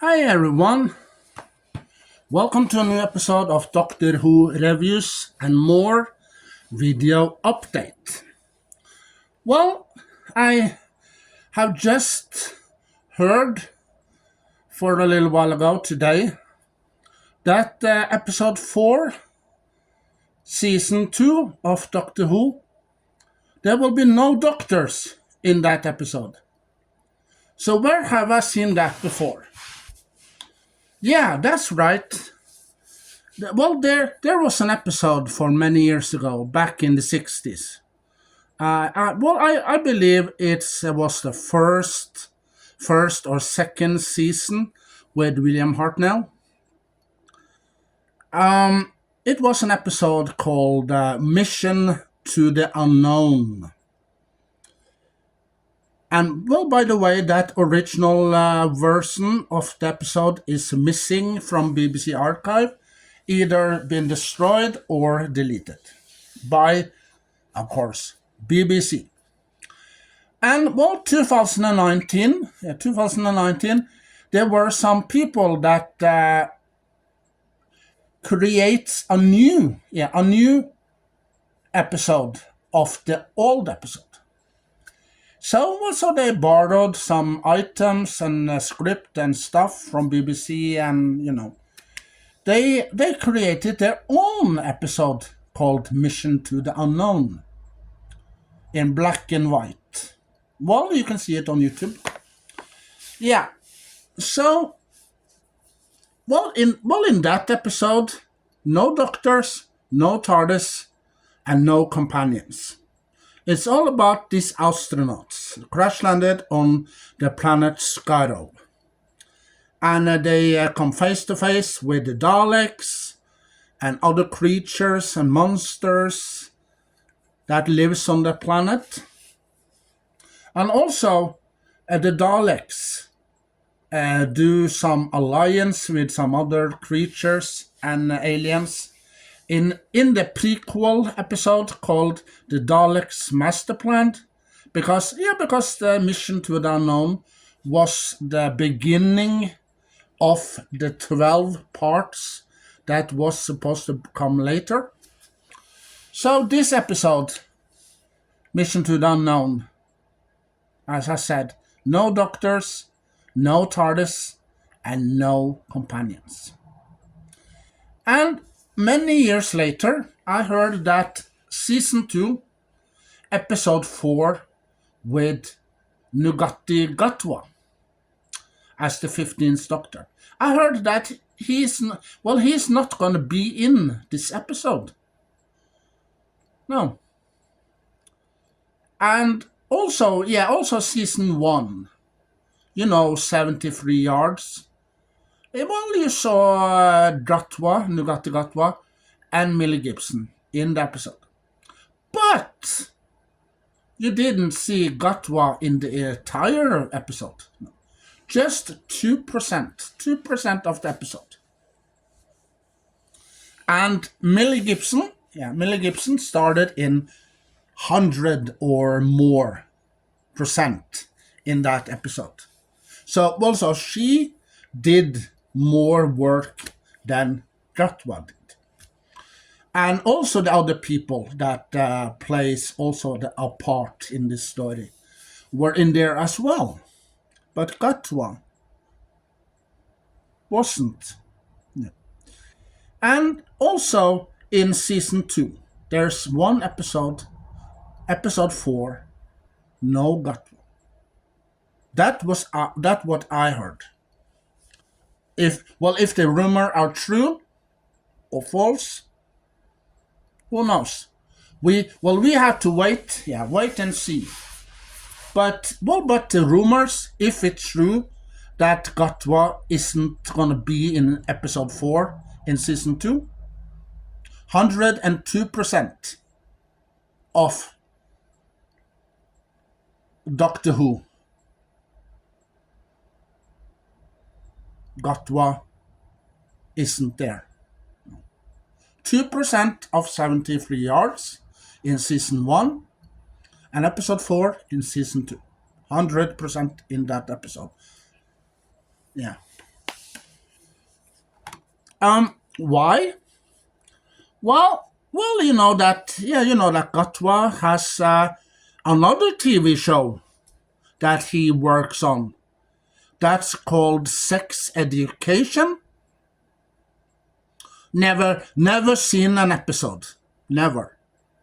Hi everyone, welcome to a new episode of Doctor Who Reviews and More video update. Well, I have just heard for a little while ago today that episode 4, season 2 of Doctor Who, there will be no doctors in that episode. So where have I seen that before? Yeah, that's right. Well, there was an episode for many years ago, back in the 60s. I believe it was the first or second season with William Hartnell. It was an episode called Mission to the Unknown. And, well, by the way, that original version of the episode is missing from BBC Archive, either been destroyed or deleted by, of course, BBC. And, well, 2019, there were some people that create a new episode of the old episode. So they borrowed some items and script and stuff from BBC, and they created their own episode called Mission to the Unknown in black and white. Well, you can see it on YouTube. Yeah. So, in that episode, no doctors, no TARDIS, and no companions. It's all about these astronauts crash landed on the planet Skyro. And they come face to face with the Daleks and other creatures and monsters that lives on the planet. And also the Daleks do some alliance with some other creatures and aliens in the prequel episode called The Daleks Master Plan, because the Mission to the Unknown was the beginning of the 12 parts that was supposed to come later. So this episode, Mission to the Unknown, as I said, no doctors, no TARDIS, and no companions. And many years later, I heard that season 2, episode 4, with Nugatti Gatwa as the 15th Doctor. I heard that he's not going to be in this episode. No. And also season 1, 73 yards. Well, you saw Nugatti Gatwa, and Millie Gibson in the episode. But you didn't see Gatwa in the entire episode. No. Just 2% of the episode. And Millie Gibson started in 100 or more percent in that episode. So also she did more work than Gatwa did. And also the other people that plays also a part in this story were in there as well. But Gatwa wasn't. No. And also in season 2, there's one episode 4, no Gatwa. That what I heard. If the rumor are true or false, who knows? We have to wait and see. But the rumors, if it's true that Gatwa isn't gonna be in episode 4 in season 2, 102% of Doctor Who, Gatwa isn't there. 2% of 73 yards in season 1 and episode 4 in season 2. 100% in that episode. Yeah. Why? Well, you know that Gatva has another TV show that he works on. That's called Sex Education. Never seen an episode. Never.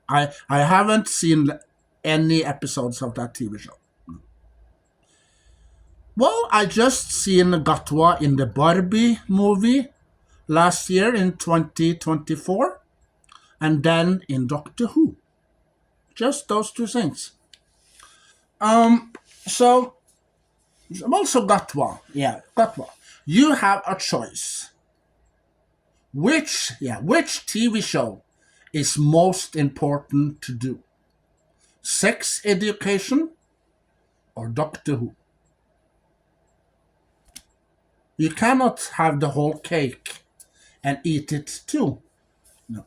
I haven't seen any episodes of that TV show. Well, I just seen Gatwa in the Barbie movie last year in 2024, and then in Doctor Who. Just those two things. Um, so also Gatwa, yeah, Gatwa. You have a choice. Which TV show is most important to do? Sex Education or Doctor Who? You cannot have the whole cake and eat it too. No.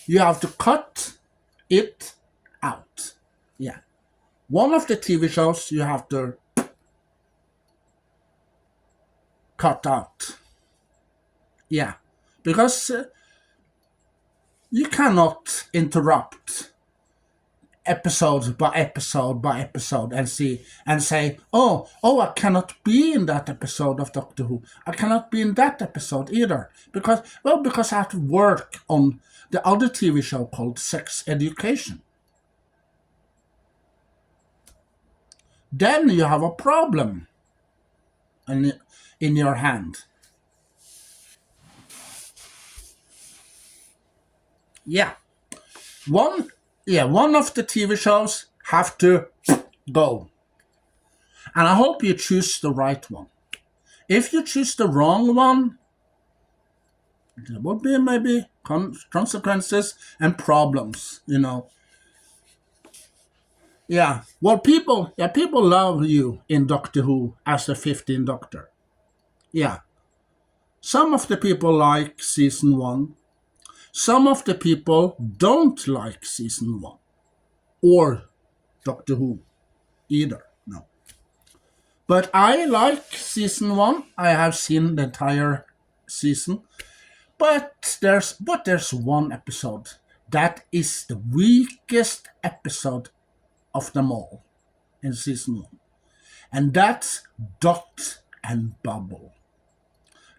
You have to cut it out. Yeah. One of the TV shows you have to cut out. Yeah. Because you cannot interrupt episode by episode and say, oh, I cannot be in that episode of Doctor Who. I cannot be in that episode either because I have to work on the other TV show called Sex Education. Then you have a problem in your hand. Yeah. One of the TV shows have to go. And I hope you choose the right one. If you choose the wrong one, there would be maybe consequences and problems. Yeah. Well, people love you in Doctor Who as the 15th Doctor. Yeah. Some of the people like season 1. Some of the people don't like season 1 or Doctor Who either. No. But I like season 1. I have seen the entire season. But there's one episode that is the weakest episode of them all in season 1. And that's Dot and Bubble.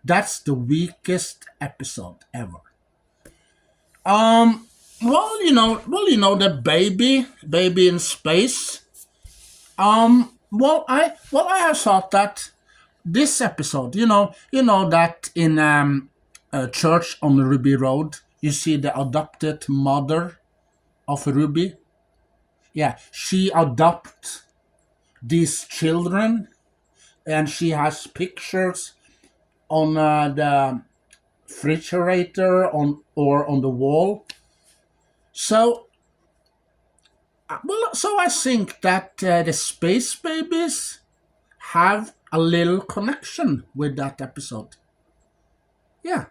That's the weakest episode ever. The baby in space. I have thought that this episode, that in a church on Ruby Road, you see the adopted mother of Ruby. Yeah, she adopts these children, and she has pictures on the refrigerator or on the wall. So, so I think that the space babies have a little connection with that episode. Yeah,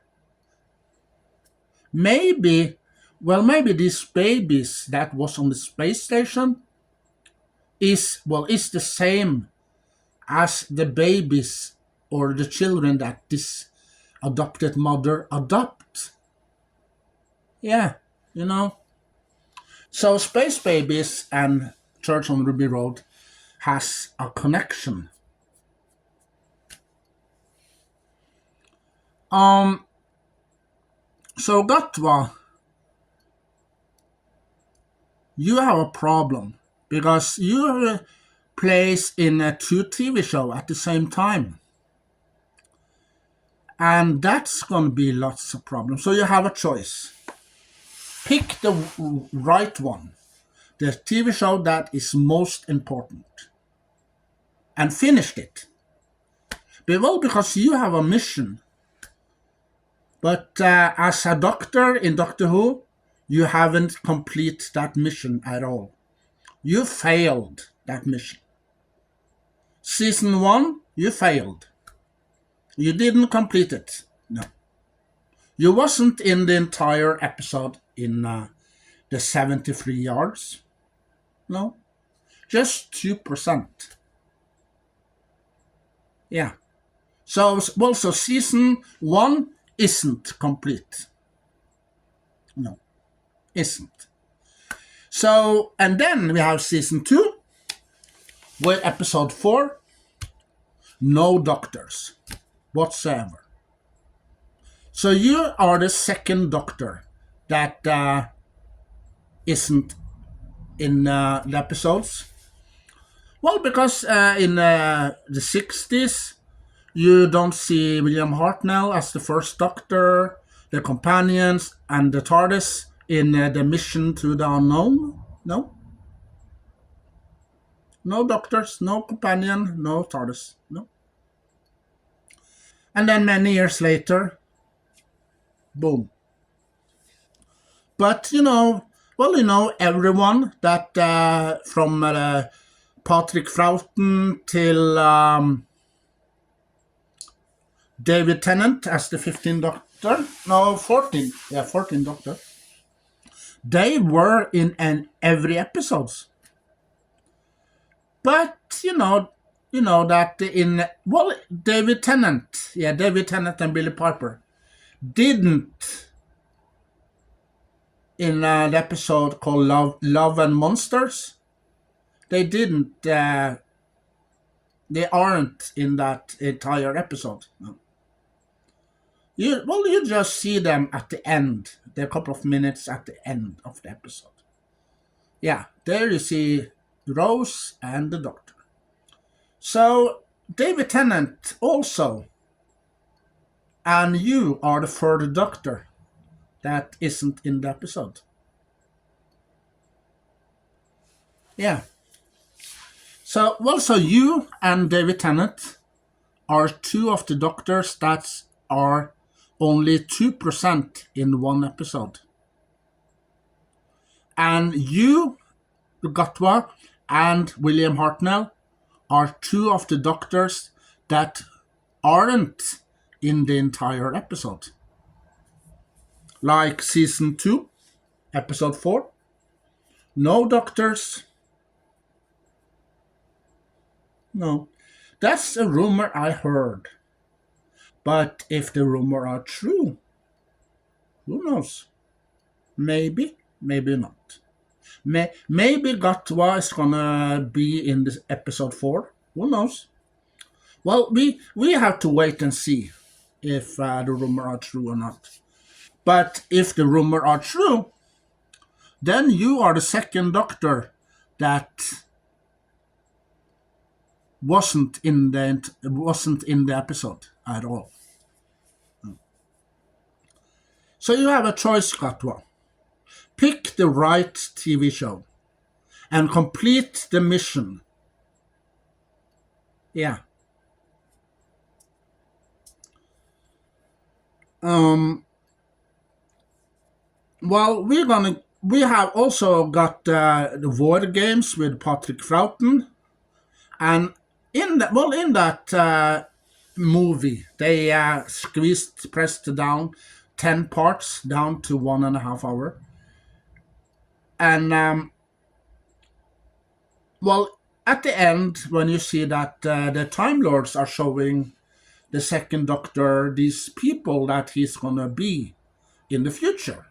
maybe these babies that was on the space station is the same as the babies or the children that this adopted mother adopt. Yeah, you know. So Space Babies and Church on Ruby Road has a connection. So Gatwa, you have a problem because you plays in a two TV show at the same time. And that's going to be lots of problems. So you have a choice. Pick the right one. The TV show that is most important. And finished it. Because you have a mission. But as a doctor in Doctor Who, you haven't completed that mission at all. You failed that mission. Season 1, you failed. You didn't complete it. No. You wasn't in the entire episode in the 73 yards. No. Just 2%. Yeah. So season 1, isn't complete. No, isn't. So, and then we have season 2 with episode 4, no doctors whatsoever. So you are the second doctor that isn't in the episodes. Well, because in the 60s, you don't see William Hartnell as the first doctor, the companions, and the TARDIS in the mission to the unknown. No. No doctors, no companion, no TARDIS. No. And then many years later, boom. But everyone that from Patrick Troughton till David Tennant as the 15th Doctor, no, 14, yeah, 14th Doctor, they were in every episodes. But that David Tennant, and Billy Piper didn't in the episode called Love and Monsters. They didn't. They aren't in that entire episode. No. You just see them at the end. They're a couple of minutes at the end of the episode. Yeah, there you see Rose and the Doctor. So David Tennant also, and you are the third Doctor that isn't in the episode. Yeah. So you and David Tennant are two of the Doctors that are only 2% in one episode. And you, Gatva, and William Hartnell are two of the Doctors that aren't in the entire episode. Like season 2, episode 4. No doctors. No. That's a rumor I heard. But if the rumor are true, who knows? Maybe, maybe not. Maybe Gatwa is gonna be in this episode 4. Who knows? Well, we have to wait and see if the rumor are true or not. But if the rumor are true, then you are the second Doctor that wasn't in the episode at all. So you have a choice, Gatwa. Pick the right TV show and complete the mission. Yeah. Well, we have also got the Void Games with Patrick Troughton, and in that movie they pressed down 10 parts down to 1.5 hours, and at the end when you see that the Time Lords are showing the second Doctor these people that he's gonna be in the future.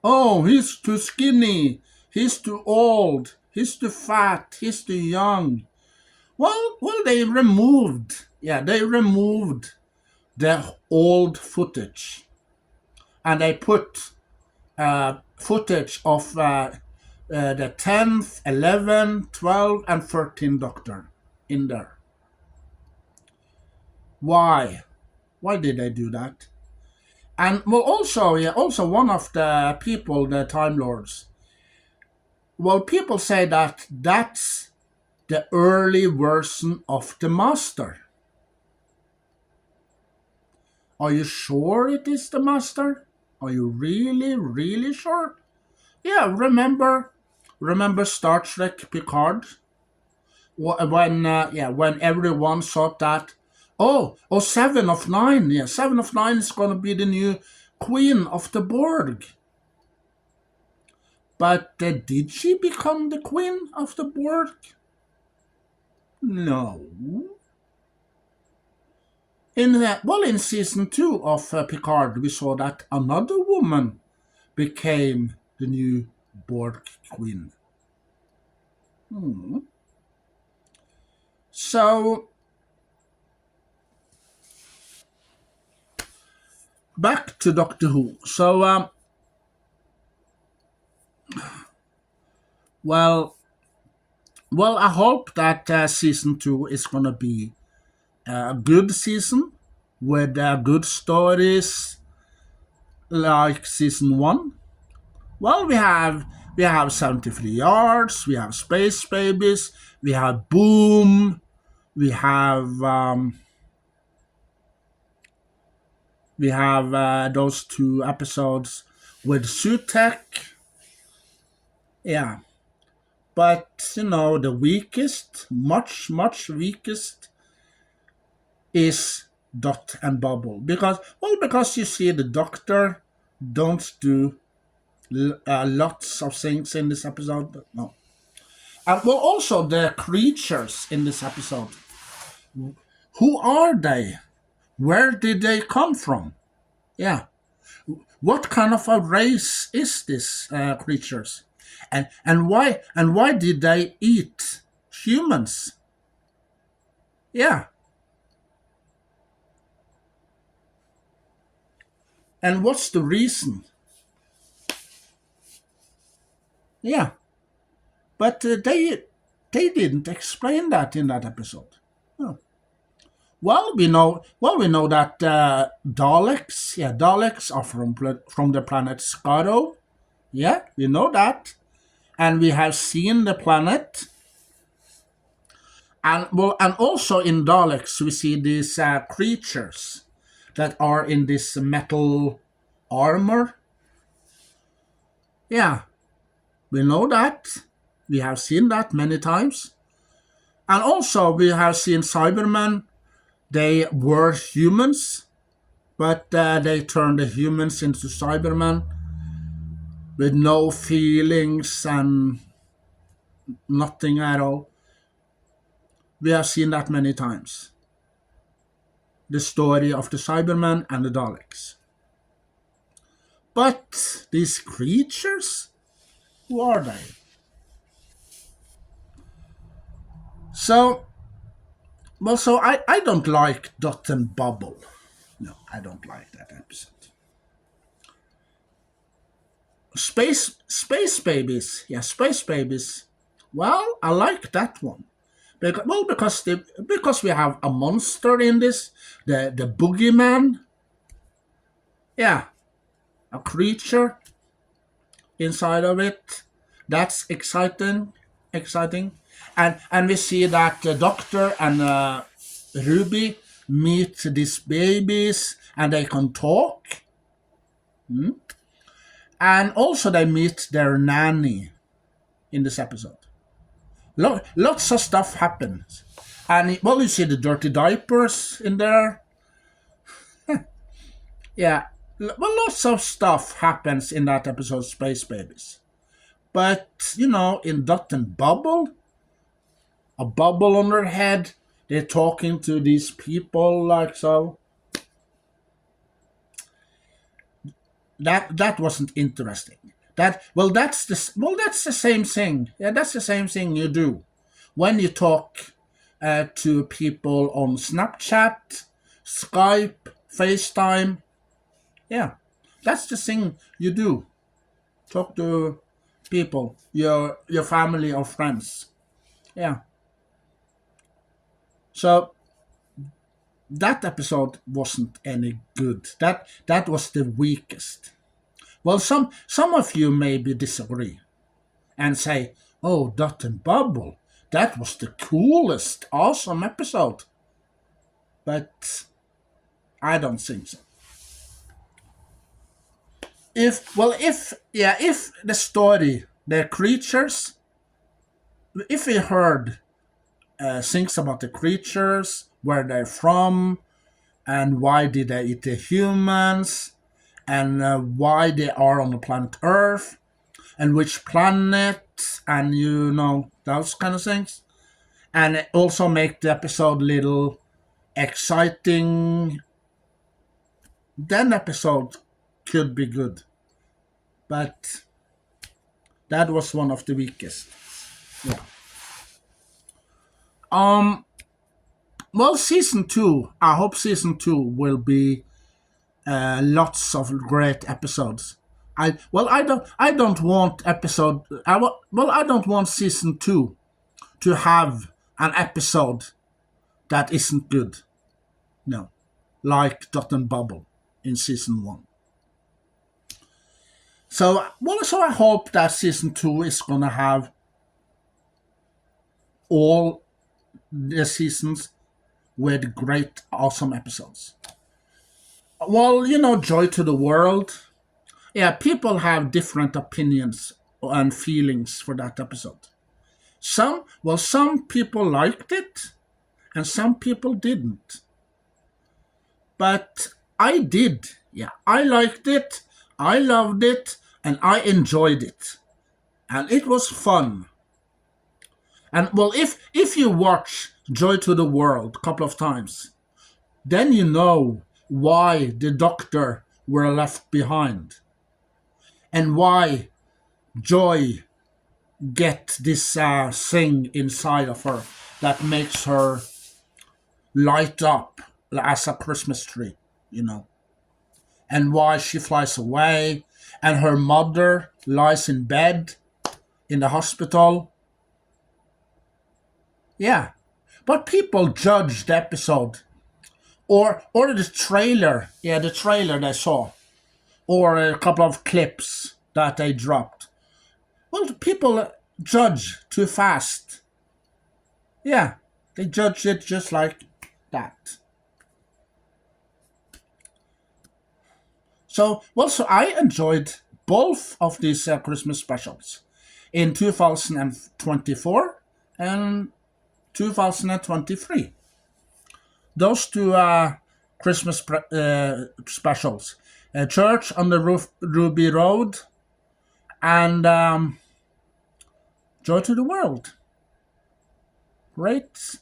Oh, he's too skinny. He's too old. He's too fat. He's too young. Well, they removed. Yeah, they removed the old footage, and they put footage of the 10th, 11th, 12th, and 13th Doctor in there. Why? Why did they do that? And also one of the people, the Time Lords. Well, people say that that's the early version of the Master. Are you sure it is the Master? Are you really, really sure? Yeah, remember Star Trek Picard? When everyone thought that, Seven of Nine, yeah, Seven of Nine is going to be the new Queen of the Borg. But did she become the Queen of the Borg? No. In season 2 of Picard, we saw that another woman became the new Borg queen. So back to Doctor Who. Well, well, I hope that season 2 is gonna be a good season with good stories like season 1. Well, we have 73 yards, we have space babies, we have boom, we have those two episodes with Sutek. Yeah, but the weakest, much weakest, is Dot and Bubble because you see the Doctor don't do lots of things in this episode. But no, and well, also the creatures in this episode. Who are they? Where did they come from? Yeah, what kind of a race is this creatures, and why did they eat humans? Yeah, and what's the reason? Yeah, but they didn't explain that in that episode. Oh. Well, we know that Daleks, yeah, Daleks are from the planet Skaro. Yeah, we know that, and we have seen the planet. And also in Daleks we see these creatures that are in this metal armor. Yeah, we know that. We have seen that many times. And also we have seen Cybermen. They were humans, but they turned the humans into Cybermen with no feelings and nothing at all. We have seen that many times. The story of the Cybermen and the Daleks. But these creatures, who are they? So, I don't like Dot and Bubble. No, I don't like that episode. Space Babies. Yeah, Space Babies. Well, I like that one. Because we have a monster in this, the boogeyman. Yeah, a creature inside of it. That's exciting, and we see that the Doctor and Ruby meet these babies, and they can talk, and also they meet their nanny in this episode. Lots of stuff happens, and well, you see the dirty diapers in there. Yeah, well, lots of stuff happens in that episode, Space Babies. But in Dot and Bubble, a bubble on their head, they're talking to these people like so. That wasn't interesting. That's the same thing. Yeah, that's the same thing you do when you talk to people on Snapchat, Skype, FaceTime. Yeah, that's the thing you do. Talk to people, your family or friends. Yeah. So that episode wasn't any good. That was the weakest. Well, some of you maybe disagree and say, "Oh, Dot and Bubble, that was the coolest, awesome episode." But I don't think so. If the story, the creatures, if we heard things about the creatures, where they're from, and why did they eat the humans, and why they are on the planet Earth, and which planet, and those kind of things, and it also make the episode little exciting, then episode could be good. But that was one of the weakest. Yeah. Um. Well, season two. I hope season two will be lots of great episodes. I don't want episode. I don't want season two to have an episode that isn't good. No, like Dot and Bubble in season one. So I hope that season two is gonna have all the seasons with great, awesome episodes. Well, Joy to the World. Yeah, people have different opinions and feelings for that episode. Some people liked it, and some people didn't. But I did. Yeah, I liked it, I loved it, and I enjoyed it. And it was fun. And well, if you watch Joy to the World a couple of times, then you know why the doctor were left behind and why Joy get this thing inside of her that makes her light up as a Christmas tree, you know, and why she flies away and her mother lies in bed in the hospital. Yeah, but people judge the episode or the trailer. Yeah, the trailer they saw or a couple of clips that they dropped. Well, people judge too fast. Yeah, they judge it just like that. So I enjoyed both of these Christmas specials in 2024 and 2023. Those two Christmas specials, Church on the Ruby Road and Joy to the World. Great,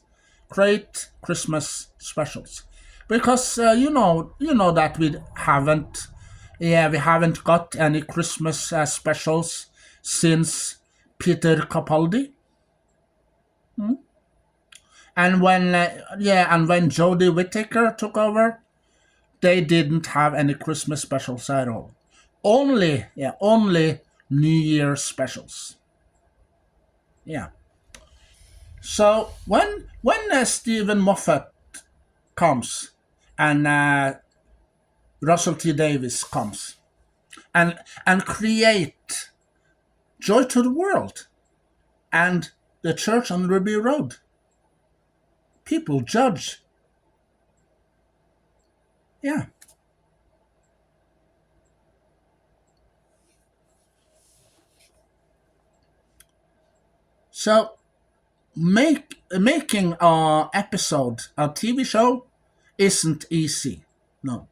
great Christmas specials. Because you know that we haven't got any Christmas specials since Peter Capaldi. And when Jodie Whittaker took over, they didn't have any Christmas specials at all. Only New Year specials. Yeah. So when Stephen Moffat comes and Russell T Davies comes and create Joy to the World and the Church on Ruby Road, people judge. Yeah. So making a episode, a TV show, isn't easy. No,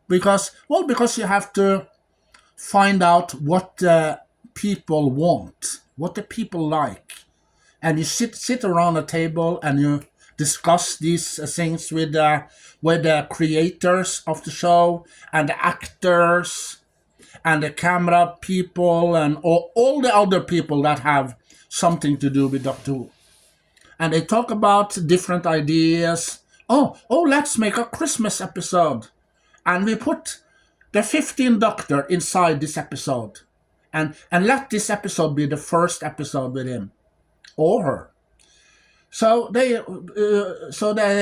because you have to find out what the people want, what the people like, and you sit around a table and you discuss these things with the creators of the show and the actors and the camera people and all the other people that have something to do with Doctor Who. And they talk about different ideas. Oh, let's make a Christmas episode. And we put the 15th Doctor inside this episode. And let this episode be the first episode with him or her. So they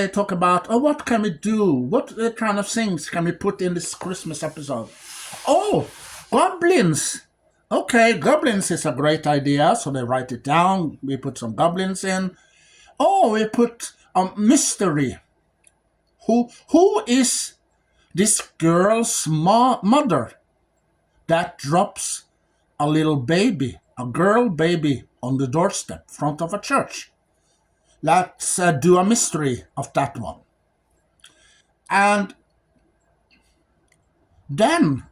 talk about, what can we do? What kind of things can we put in this Christmas episode? Oh, goblins. Okay, goblins is a great idea. So they write it down. We put some goblins in. Oh, we put a mystery. Who is this girl's mother that drops a little baby, a girl baby, on the doorstep front of a church? Let's do a mystery of that one. And then,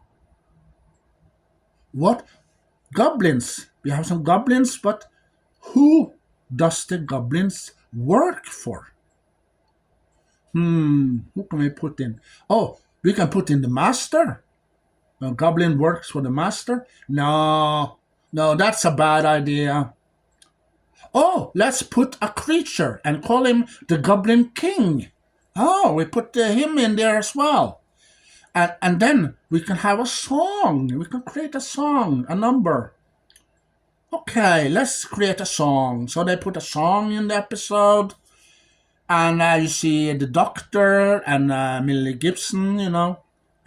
what? Goblins. We have some goblins, but who does the goblins work for? Who can we put in? Oh, we can put in the master. Goblin works for the master. No, no, that's a bad idea. Oh, let's put a creature and call him the Goblin King. Oh, we put him in there as well. And then we can have a song. We can create a song, a number. Okay, let's create a song. So they put a song in the episode. And you see the doctor and Millie Gibson,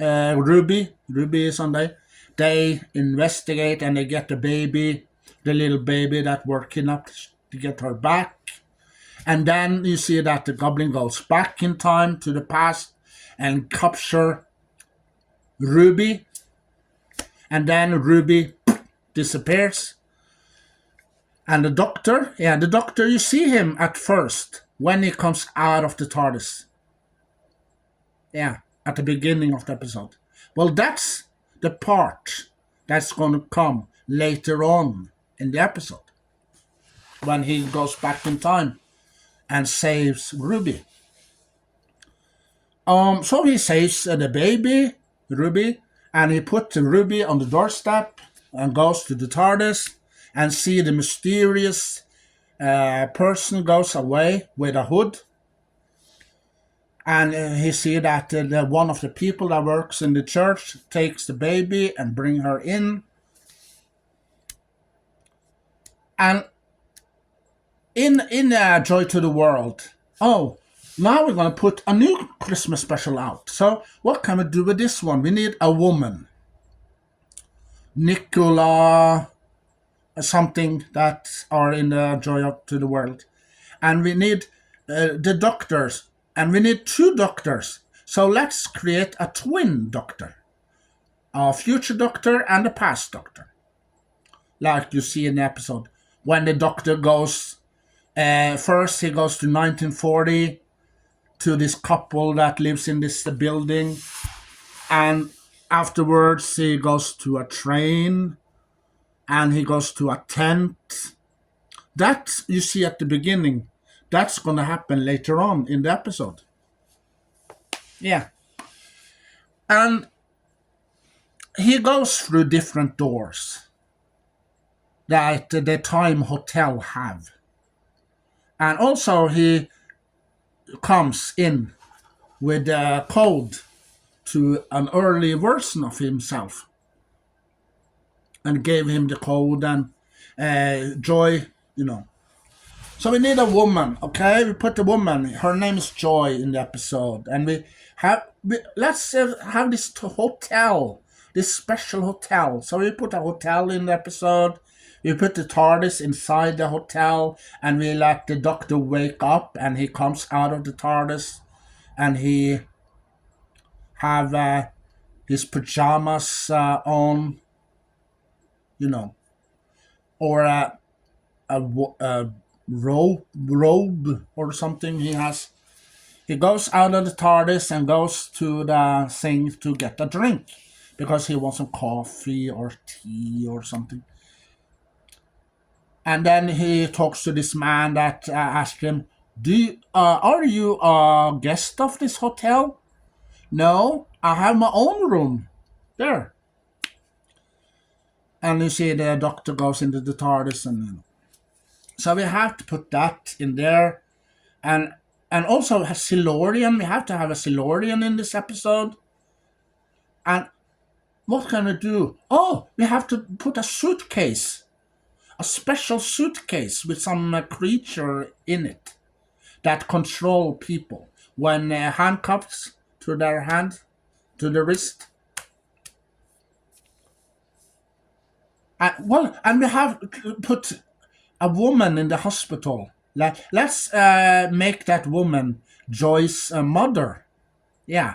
Ruby is on there. They investigate and they get the baby, the little baby that were kidnapped to get her back. And then you see that the goblin goes back in time to the past and capture Ruby. And then Ruby disappears. And the doctor, you see him at first when he comes out of the TARDIS. Yeah, at the beginning of the episode. Well, that's the part that's going to come later on in the episode when he goes back in time and saves Ruby. So he saves the baby, Ruby, and he puts Ruby on the doorstep and goes to the TARDIS and see the mysterious person goes away with a hood. And he see that one of the people that works in the church takes the baby and bring her in. And in Joy to the World, oh, now we're going to put a new Christmas special out. So what can we do with this one? We need a woman. Nicola, something that are in the Joy to the World. And we need the doctors. And we need two doctors. So let's create a twin doctor. A future doctor and a past doctor. Like you see in the episode. When the doctor goes, first he goes to 1940 to this couple that lives in this building. And afterwards he goes to a train. And he goes to a tent. That you see at the beginning. That's going to happen later on in the episode. Yeah. And he goes through different doors that the Time Hotel have. And also he comes in with a code to an early version of himself. And gave him the code and Joy, So we need a woman, okay? We put a woman. Her name is Joy in the episode, and let's have this hotel, this special hotel. So we put a hotel in the episode. We put the TARDIS inside the hotel, and we let the doctor wake up, and he comes out of the TARDIS, and he have his pajamas on, or a robe or something he has. He goes out of the TARDIS and goes to the thing to get a drink because he wants some coffee or tea or something. And then he talks to this man that asked him, are you a guest of this hotel? No, I have my own room there. And you see the doctor goes into the TARDIS and so we have to put that in there. And also a Silurian. We have to have a Silurian in this episode. And what can we do? Oh, we have to put a suitcase. A special suitcase with some creature in it that control people. When handcuffs to their hand, to the wrist. And we have put a woman in the hospital. Let's make that woman Joy's mother. Yeah.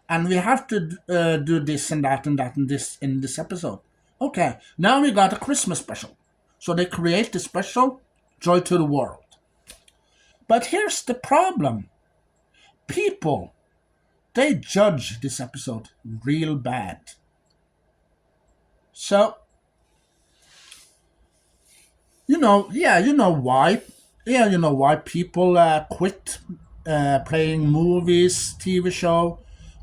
And we have to do this and that and that and this in this episode. Okay, now we got a Christmas special. So they create the special Joy to the World. But here's the problem. People, they judge this episode real bad. So, you know why. Yeah, you know why people quit playing movies, TV show,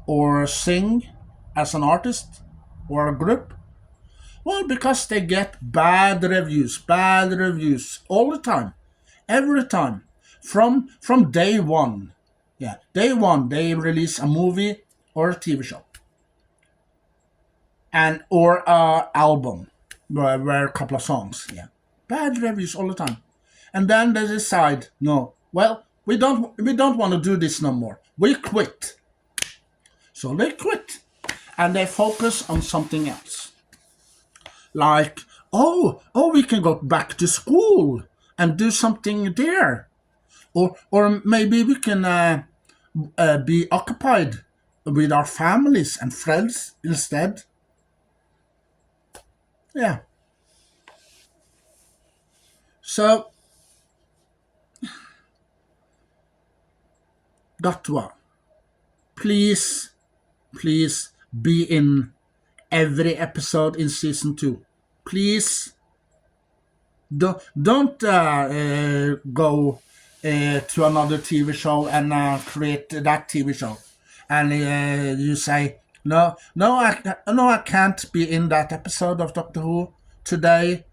or sing as an artist or a group? Well, because they get bad reviews all the time, every time, from day one. Yeah, day one they release a movie or a TV show and or a album where a couple of songs. Yeah, bad reviews all the time, and then they decide, no, well, we don't want to do this no more. We quit. So they quit, and they focus on something else. Like, oh, we can go back to school and do something there, or maybe we can be occupied with our families and friends instead. Yeah. So, Gatwa, please, please be in every episode in season 2. Please don't go to another TV show and create that TV show, and you say, no, I can't be in that episode of Doctor Who today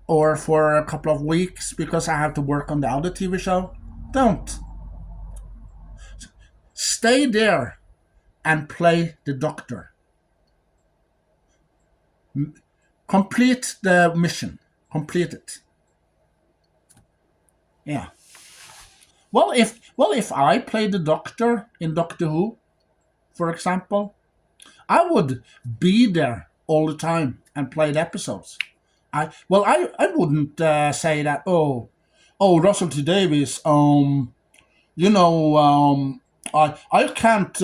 or for a couple of weeks because I have to work on the other TV show. Don't stay there and play the Doctor. Complete the mission. Complete it. Yeah. Well, if I play the Doctor in Doctor Who, for example, I would be there all the time and play the episodes. I wouldn't say that. Oh, Russell T Davies. You know, I can't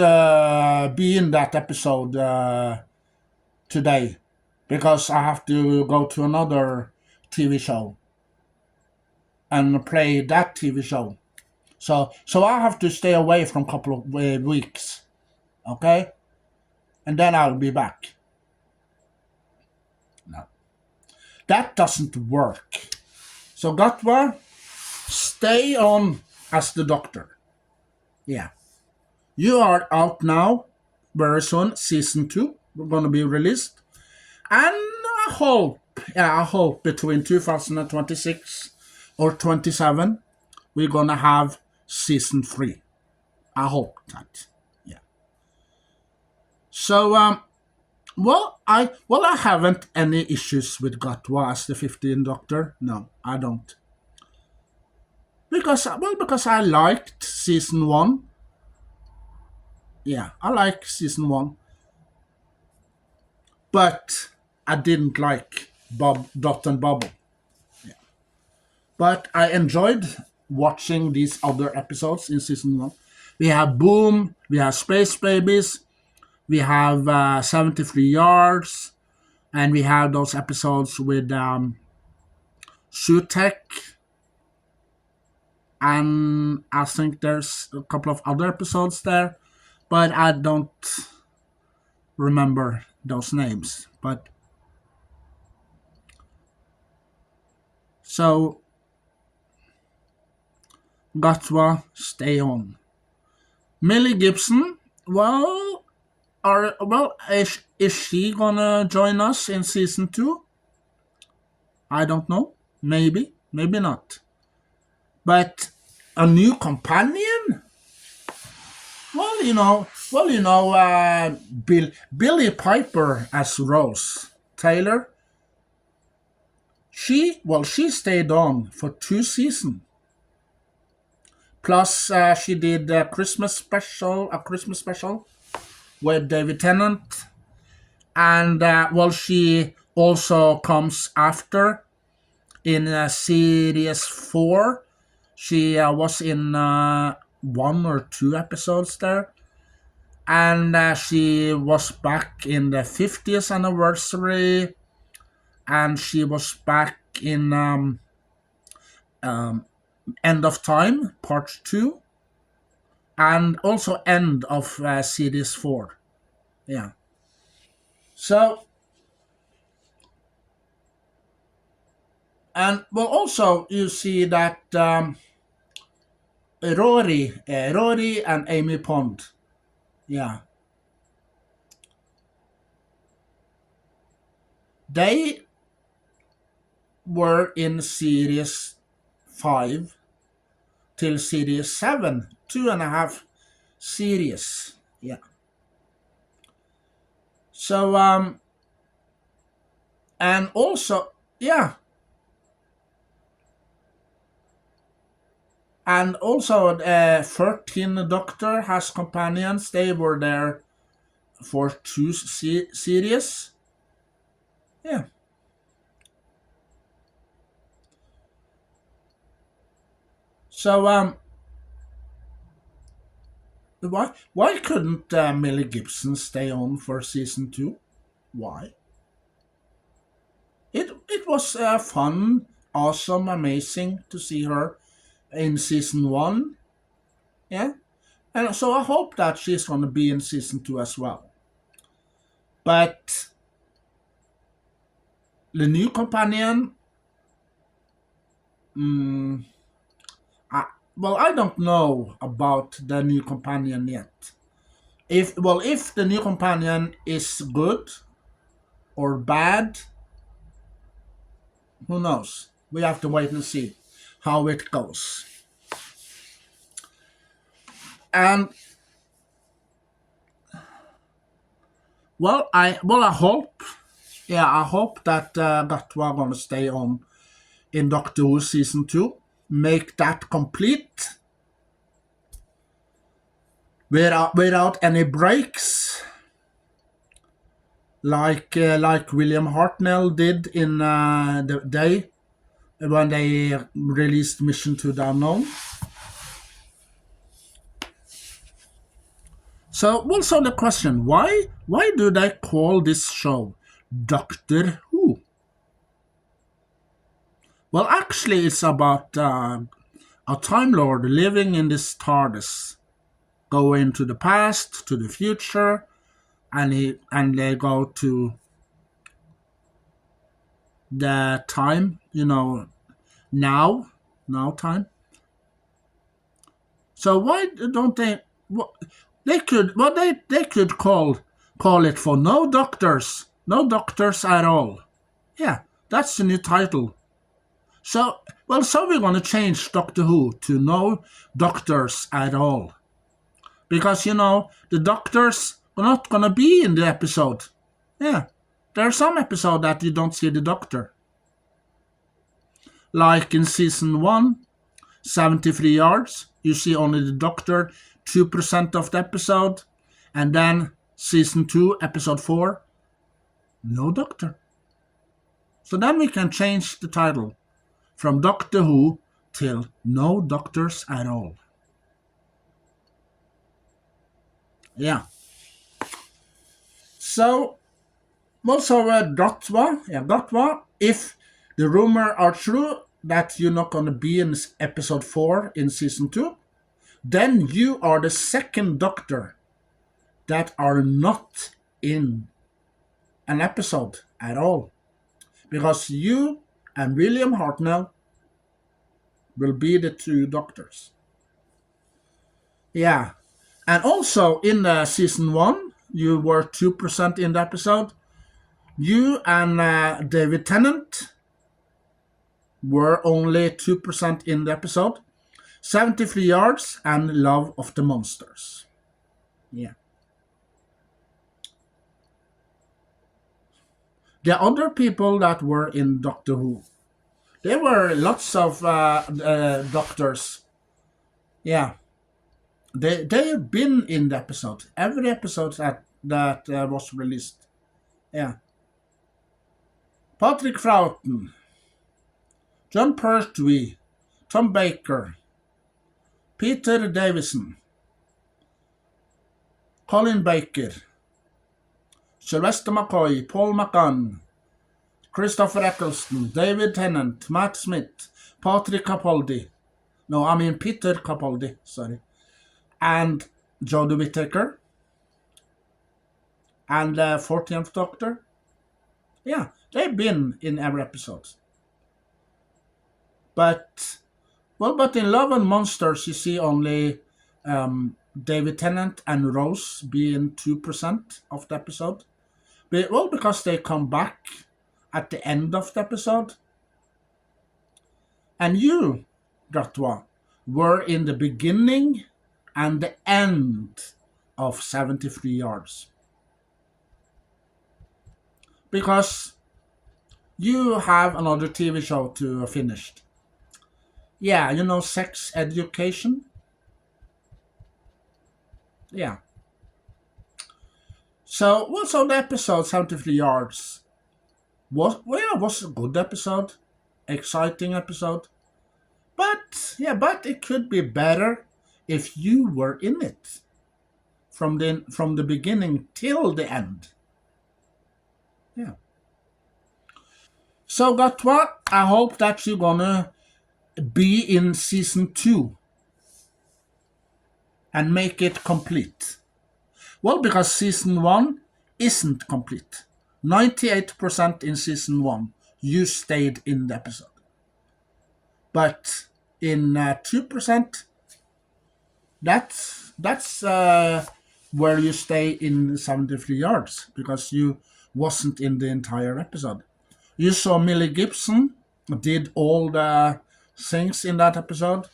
be in that episode today because I have to go to another TV show and play that TV show. So I have to stay away from a couple of weeks, okay, and then I'll be back. No, that doesn't work. So Gatwa, stay on as the Doctor. Yeah, you are out now. Very soon, season 2 we're gonna be released, and I hope between 2026 or 27 we're gonna have season 3. I hope that. Yeah. So I haven't any issues with Gatwa as the 15th Doctor. No, I don't. Because I liked season 1. Yeah, I like season 1, but I didn't like Bob Dot and Bubble. But I enjoyed watching these other episodes in season 1. We have Boom, we have Space Babies, we have 73 Yards, and we have those episodes with Sutek, and I think there's a couple of other episodes there, but I don't remember those names. But so Gatwa, stay on. Millie Gibson, is she gonna join us in season 2? I don't know. Maybe not. But a new companion? Billy Piper as Rose Taylor. She stayed on for 2 seasons. Plus, she did a Christmas special with David Tennant, and she also comes after in series 4. She was in 1 or 2 episodes there, and she was back in the 50th anniversary, and she was back in End of Time Part 2, and also end of series 4. Yeah. So, and also you see that Rory and Amy Pond. Yeah, they were in series 5 till series 7, 2.5 series. Yeah. So and also, yeah, and also 13 Doctor has companions. They were there for 2 series. Yeah. So why couldn't Millie Gibson stay on for season 2? Why? It was fun, awesome, amazing to see her in season 1. Yeah. And so I hope that she's going to be in season 2 as well. But the new companion, mm, I, well, I don't know about the new companion yet. If the new companion is good or bad, who knows? We have to wait and see how it goes. And I hope, yeah, I hope that Gatva gonna stay on in Doctor Who season 2, make that complete without any breaks, like William Hartnell did in the day when they released Mission to the Unknown. So also the question, why do they call this show Doctor Who? Well, actually, it's about a Time Lord living in this TARDIS, going to the past, to the future, and they go to the time, now time. So why don't they? They could call it for no doctors at all. Yeah, that's the new title. So we're gonna change Doctor Who to no doctors at all, because the doctors are not gonna be in the episode. Yeah, there are some episodes that you don't see the doctor, like in season 1, 73 yards. You see only the doctor 2% of the episode, and then season 2, episode 4, no doctor. So then we can change the title from Doctor Who till no doctors at all. Yeah. So also Gatwa, if the rumor are true that you're not gonna be in episode 4 in season 2, then you are the second doctor that are not in an episode at all, because you and William Hartnell will be the 2 doctors. Yeah, and also in season 1, you were 2% in the episode. You and David Tennant were only 2% in the episode. 73 Yards and Love of the Monsters. Yeah. The other people that were in Doctor Who, there were lots of doctors. Yeah. They've been in the episode. Every episode that was released. Yeah. Patrick Troughton, John Pertwee, Tom Baker, Peter Davison, Colin Baker, Sylvester McCoy, Paul McGann, Christopher Eccleston, David Tennant, Matt Smith, Patrick Capaldi. No, I mean Peter Capaldi, sorry. And Jodie Whittaker. And 14th Doctor. Yeah, they've been in every episode. But Well, but in Love and Monsters, you see only David Tennant and Rose being 2% of the episode. Well, because they come back at the end of the episode. And you, Gatwa, were in the beginning and the end of 73 yards. Because you have another TV show to finish. Yeah, sex education. Yeah. So the episode 73 yards was a good episode, exciting episode. But it could be better if you were in it from the beginning till the end. Yeah. So Gatwa, I hope that you're gonna be in season 2 and make it complete. Well, because season 1 isn't complete. 98% in season 1, you stayed in the episode. But in 2%, that's where you stay in 73 yards because you wasn't in the entire episode. You saw Millie Gibson did all the things in that episode.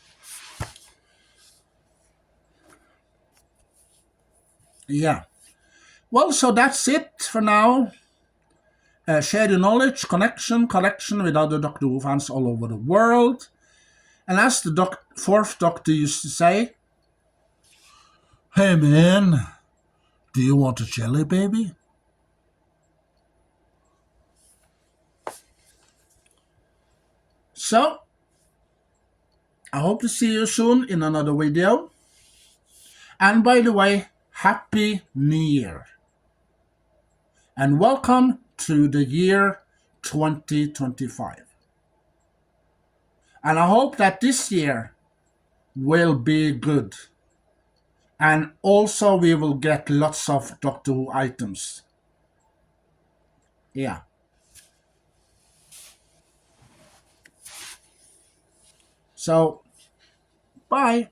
Yeah. Well, so that's it for now. Share your knowledge, collection with other Doctor Who fans all over the world. And as the fourth Doctor used to say, "Hey man, do you want a jelly baby?" So, I hope to see you soon in another video. And by the way, Happy New Year. And welcome to the year 2025. And I hope that this year will be good. And also we will get lots of Doctor Who items. Yeah. So, bye.